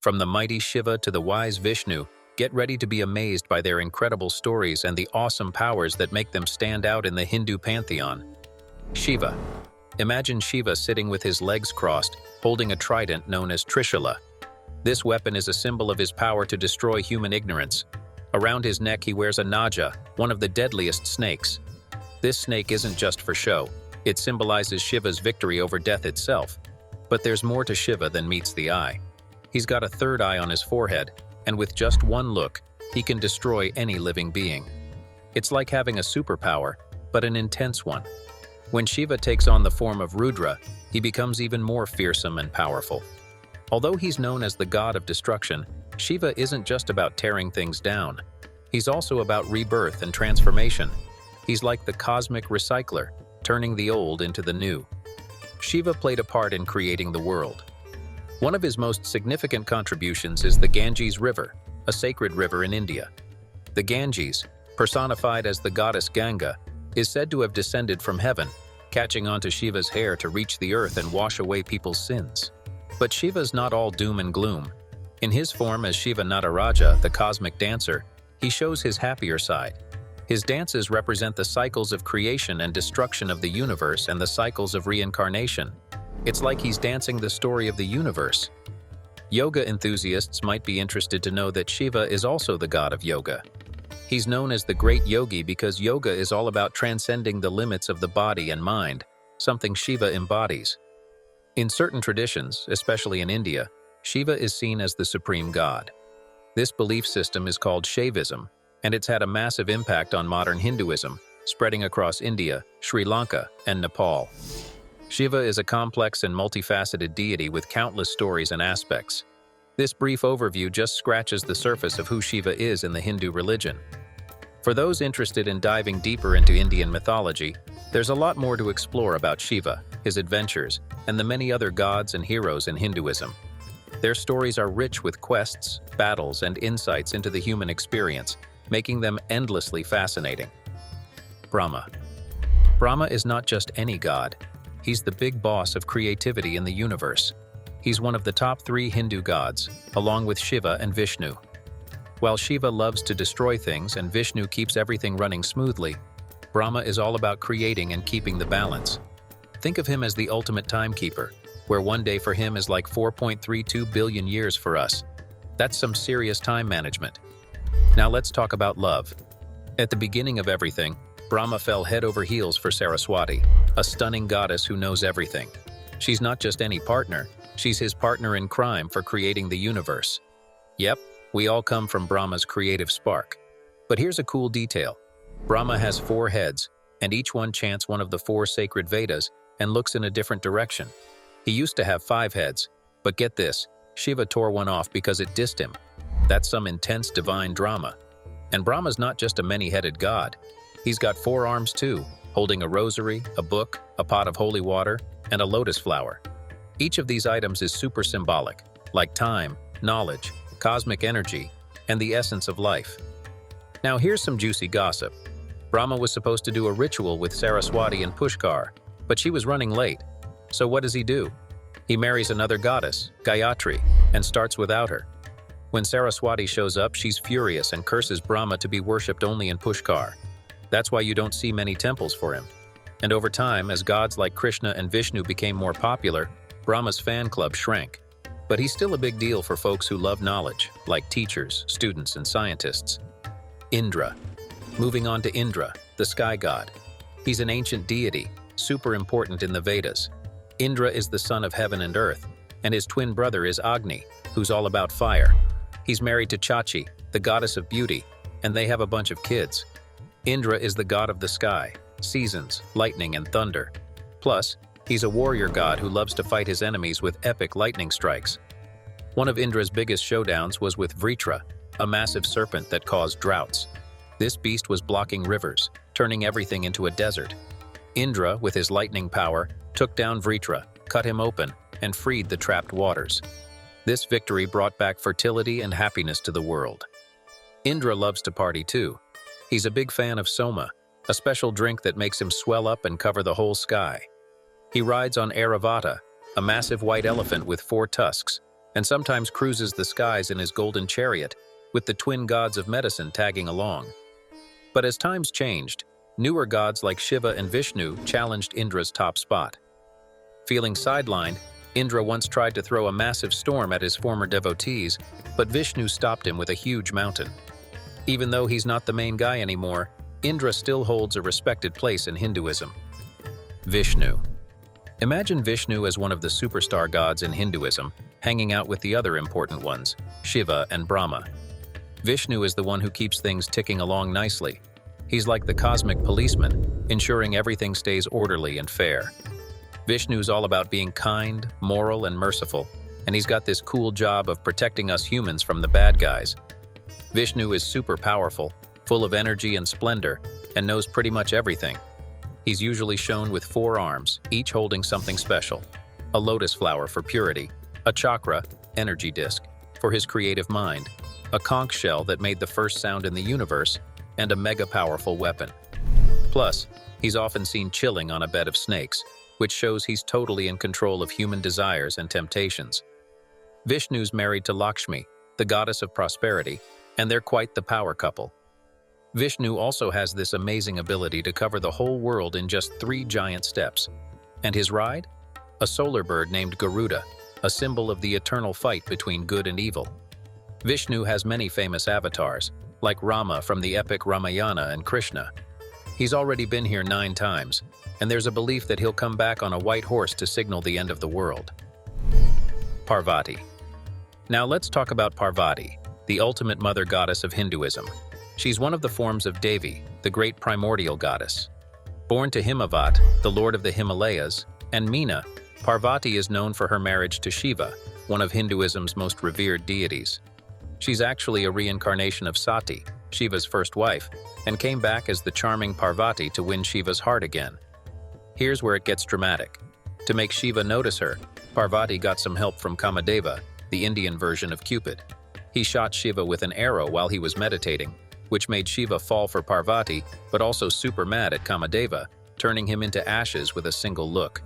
From the mighty Shiva to the wise Vishnu, get ready to be amazed by their incredible stories and the awesome powers that make them stand out in the Hindu pantheon. Shiva. Imagine Shiva sitting with his legs crossed, holding a trident known as Trishula. This weapon is a symbol of his power to destroy human ignorance. Around his neck he wears a naja, one of the deadliest snakes. This snake isn't just for show. It symbolizes Shiva's victory over death itself. But there's more to Shiva than meets the eye. He's got a third eye on his forehead, and with just one look, he can destroy any living being. It's like having a superpower, but an intense one. When Shiva takes on the form of Rudra, he becomes even more fearsome and powerful. Although he's known as the god of destruction, Shiva isn't just about tearing things down. He's also about rebirth and transformation. He's like the cosmic recycler, turning the old into the new. Shiva played a part in creating the world. One of his most significant contributions is the Ganges River, a sacred river in India. The Ganges, personified as the goddess Ganga, is said to have descended from heaven, catching onto Shiva's hair to reach the earth and wash away people's sins. But Shiva's not all doom and gloom. In his form as Shiva Nataraja, the cosmic dancer, he shows his happier side. His dances represent the cycles of creation and destruction of the universe and the cycles of reincarnation. It's like he's dancing the story of the universe. Yoga enthusiasts might be interested to know that Shiva is also the god of yoga. He's known as the great yogi because yoga is all about transcending the limits of the body and mind, something Shiva embodies. In certain traditions, especially in India, Shiva is seen as the supreme god. This belief system is called Shaivism, and it's had a massive impact on modern Hinduism, spreading across India, Sri Lanka, and Nepal. Shiva is a complex and multifaceted deity with countless stories and aspects. This brief overview just scratches the surface of who Shiva is in the Hindu religion. For those interested in diving deeper into Indian mythology, there's a lot more to explore about Shiva, his adventures, and the many other gods and heroes in Hinduism. Their stories are rich with quests, battles, and insights into the human experience, making them endlessly fascinating. Brahma. Brahma is not just any god. He's the big boss of creativity in the universe. He's one of the top 3 Hindu gods, along with Shiva and Vishnu. While Shiva loves to destroy things and Vishnu keeps everything running smoothly, Brahma is all about creating and keeping the balance. Think of him as the ultimate timekeeper, where one day for him is like 4.32 billion years for us. That's some serious time management. Now let's talk about love. At the beginning of everything, Brahma fell head over heels for Saraswati, a stunning goddess who knows everything. She's not just any partner, she's his partner in crime for creating the universe. Yep, we all come from Brahma's creative spark. But here's a cool detail. Brahma has 4 heads, and each one chants one of the 4 sacred Vedas and looks in a different direction. He used to have 5 heads, but get this, Shiva tore one off because it dissed him. That's some intense divine drama. And Brahma's not just a many-headed god. He's got 4 arms too, holding a rosary, a book, a pot of holy water, and a lotus flower. Each of these items is super symbolic, like time, knowledge, cosmic energy, and the essence of life. Now here's some juicy gossip. Brahma was supposed to do a ritual with Saraswati and Pushkar, but she was running late. So what does he do? He marries another goddess, Gayatri, and starts without her. When Saraswati shows up, she's furious and curses Brahma to be worshipped only in Pushkar. That's why you don't see many temples for him. And over time, as gods like Krishna and Vishnu became more popular, Brahma's fan club shrank. But he's still a big deal for folks who love knowledge, like teachers, students, and scientists. Indra. Moving on to Indra, the sky god. He's an ancient deity, super important in the Vedas. Indra is the son of heaven and earth, and his twin brother is Agni, who's all about fire. He's married to Chachi, the goddess of beauty, and they have a bunch of kids. Indra is the god of the sky, seasons, lightning, and thunder. Plus, he's a warrior god who loves to fight his enemies with epic lightning strikes. One of Indra's biggest showdowns was with Vritra, a massive serpent that caused droughts. This beast was blocking rivers, turning everything into a desert. Indra, with his lightning power, took down Vritra, cut him open, and freed the trapped waters. This victory brought back fertility and happiness to the world. Indra loves to party too. He's a big fan of Soma, a special drink that makes him swell up and cover the whole sky. He rides on Airavata, a massive white elephant with 4 tusks, and sometimes cruises the skies in his golden chariot, with the twin gods of medicine tagging along. But as times changed, newer gods like Shiva and Vishnu challenged Indra's top spot. Feeling sidelined, Indra once tried to throw a massive storm at his former devotees, but Vishnu stopped him with a huge mountain. Even though he's not the main guy anymore, Indra still holds a respected place in Hinduism. Vishnu. Imagine Vishnu as one of the superstar gods in Hinduism, hanging out with the other important ones, Shiva and Brahma. Vishnu is the one who keeps things ticking along nicely. He's like the cosmic policeman, ensuring everything stays orderly and fair. Vishnu's all about being kind, moral, and merciful, and he's got this cool job of protecting us humans from the bad guys. Vishnu is super powerful, full of energy and splendor, and knows pretty much everything. He's usually shown with 4 arms, each holding something special. A lotus flower for purity, a chakra, energy disc, for his creative mind, a conch shell that made the first sound in the universe, and a mega-powerful weapon. Plus, he's often seen chilling on a bed of snakes, which shows he's totally in control of human desires and temptations. Vishnu's married to Lakshmi, the goddess of prosperity, and they're quite the power couple. Vishnu also has this amazing ability to cover the whole world in just 3 giant steps. And his ride? A solar bird named Garuda, a symbol of the eternal fight between good and evil. Vishnu has many famous avatars, like Rama from the epic Ramayana and Krishna. He's already been here 9 times, and there's a belief that he'll come back on a white horse to signal the end of the world. Parvati. Now let's talk about Parvati, the ultimate mother goddess of Hinduism. She's one of the forms of Devi, the great primordial goddess. Born to Himavat, the lord of the Himalayas, and Meena, Parvati is known for her marriage to Shiva, one of Hinduism's most revered deities. She's actually a reincarnation of Sati, Shiva's first wife, and came back as the charming Parvati to win Shiva's heart again. Here's where it gets dramatic. To make Shiva notice her, Parvati got some help from Kamadeva, the Indian version of Cupid. He shot Shiva with an arrow while he was meditating, which made Shiva fall for Parvati, but also super mad at Kamadeva, turning him into ashes with a single look.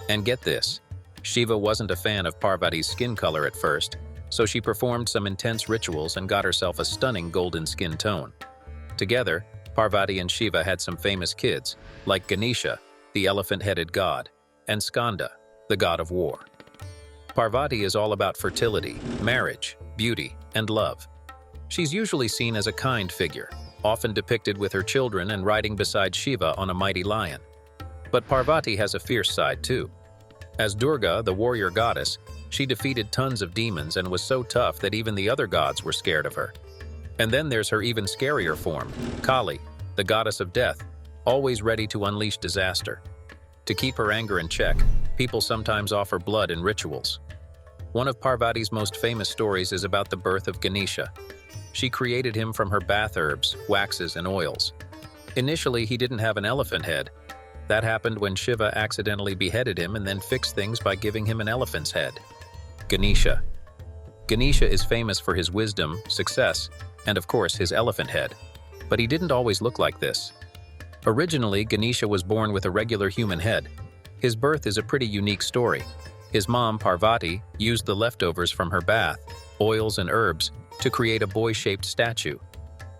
And get this, Shiva wasn't a fan of Parvati's skin color at first, so she performed some intense rituals and got herself a stunning golden skin tone. Together, Parvati and Shiva had some famous kids, like Ganisha, the elephant-headed god, and Skanda, the god of war. Parvati is all about fertility, marriage, beauty, and love. She's usually seen as a kind figure, often depicted with her children and riding beside Shiva on a mighty lion. But Parvati has a fierce side too. As Durga, the warrior goddess, she defeated tons of demons and was so tough that even the other gods were scared of her. And then there's her even scarier form, Kali, the goddess of death, always ready to unleash disaster. To keep her anger in check, people sometimes offer blood in rituals. One of Parvati's most famous stories is about the birth of Ganisha. She created him from her bath herbs, waxes, and oils. Initially, he didn't have an elephant head. That happened when Shiva accidentally beheaded him and then fixed things by giving him an elephant's head. Ganisha. Ganisha is famous for his wisdom, success, and of course his elephant head. But he didn't always look like this. Originally, Ganisha was born with a regular human head. His birth is a pretty unique story. His mom, Parvati, used the leftovers from her bath, oils and herbs, to create a boy-shaped statue.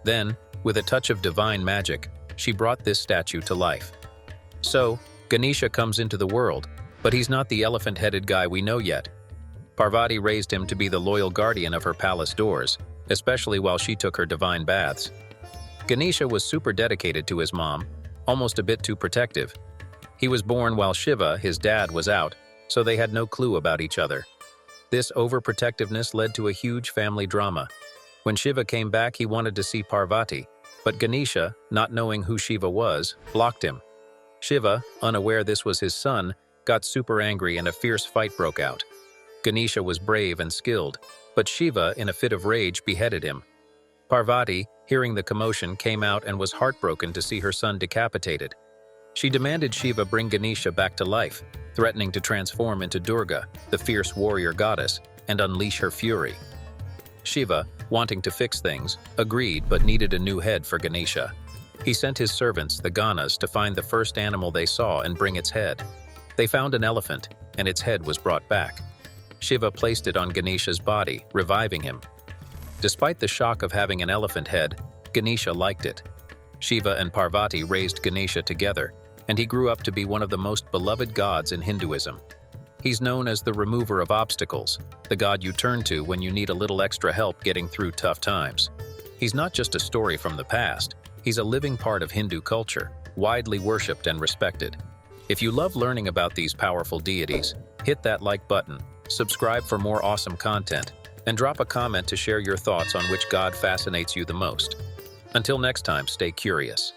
Then, with a touch of divine magic, she brought this statue to life. So, Ganisha comes into the world, but he's not the elephant-headed guy we know yet. Parvati raised him to be the loyal guardian of her palace doors, especially while she took her divine baths. Ganisha was super dedicated to his mom, almost a bit too protective. He was born while Shiva, his dad, was out, so they had no clue about each other. This overprotectiveness led to a huge family drama. When Shiva came back, he wanted to see Parvati, but Ganisha, not knowing who Shiva was, blocked him. Shiva, unaware this was his son, got super angry and a fierce fight broke out. Ganisha was brave and skilled, but Shiva, in a fit of rage, beheaded him. Parvati, hearing the commotion, came out and was heartbroken to see her son decapitated. She demanded Shiva bring Ganisha back to life, threatening to transform into Durga, the fierce warrior goddess, and unleash her fury. Shiva, wanting to fix things, agreed but needed a new head for Ganisha. He sent his servants, the Ganas, to find the first animal they saw and bring its head. They found an elephant, and its head was brought back. Shiva placed it on Ganesha's body, reviving him. Despite the shock of having an elephant head, Ganisha liked it. Shiva and Parvati raised Ganesha together, and he grew up to be one of the most beloved gods in Hinduism. He's known as the remover of obstacles, the god you turn to when you need a little extra help getting through tough times. He's not just a story from the past, he's a living part of Hindu culture, widely worshipped and respected. If you love learning about these powerful deities, hit that like button, subscribe for more awesome content, and drop a comment to share your thoughts on which god fascinates you the most. Until next time, stay curious.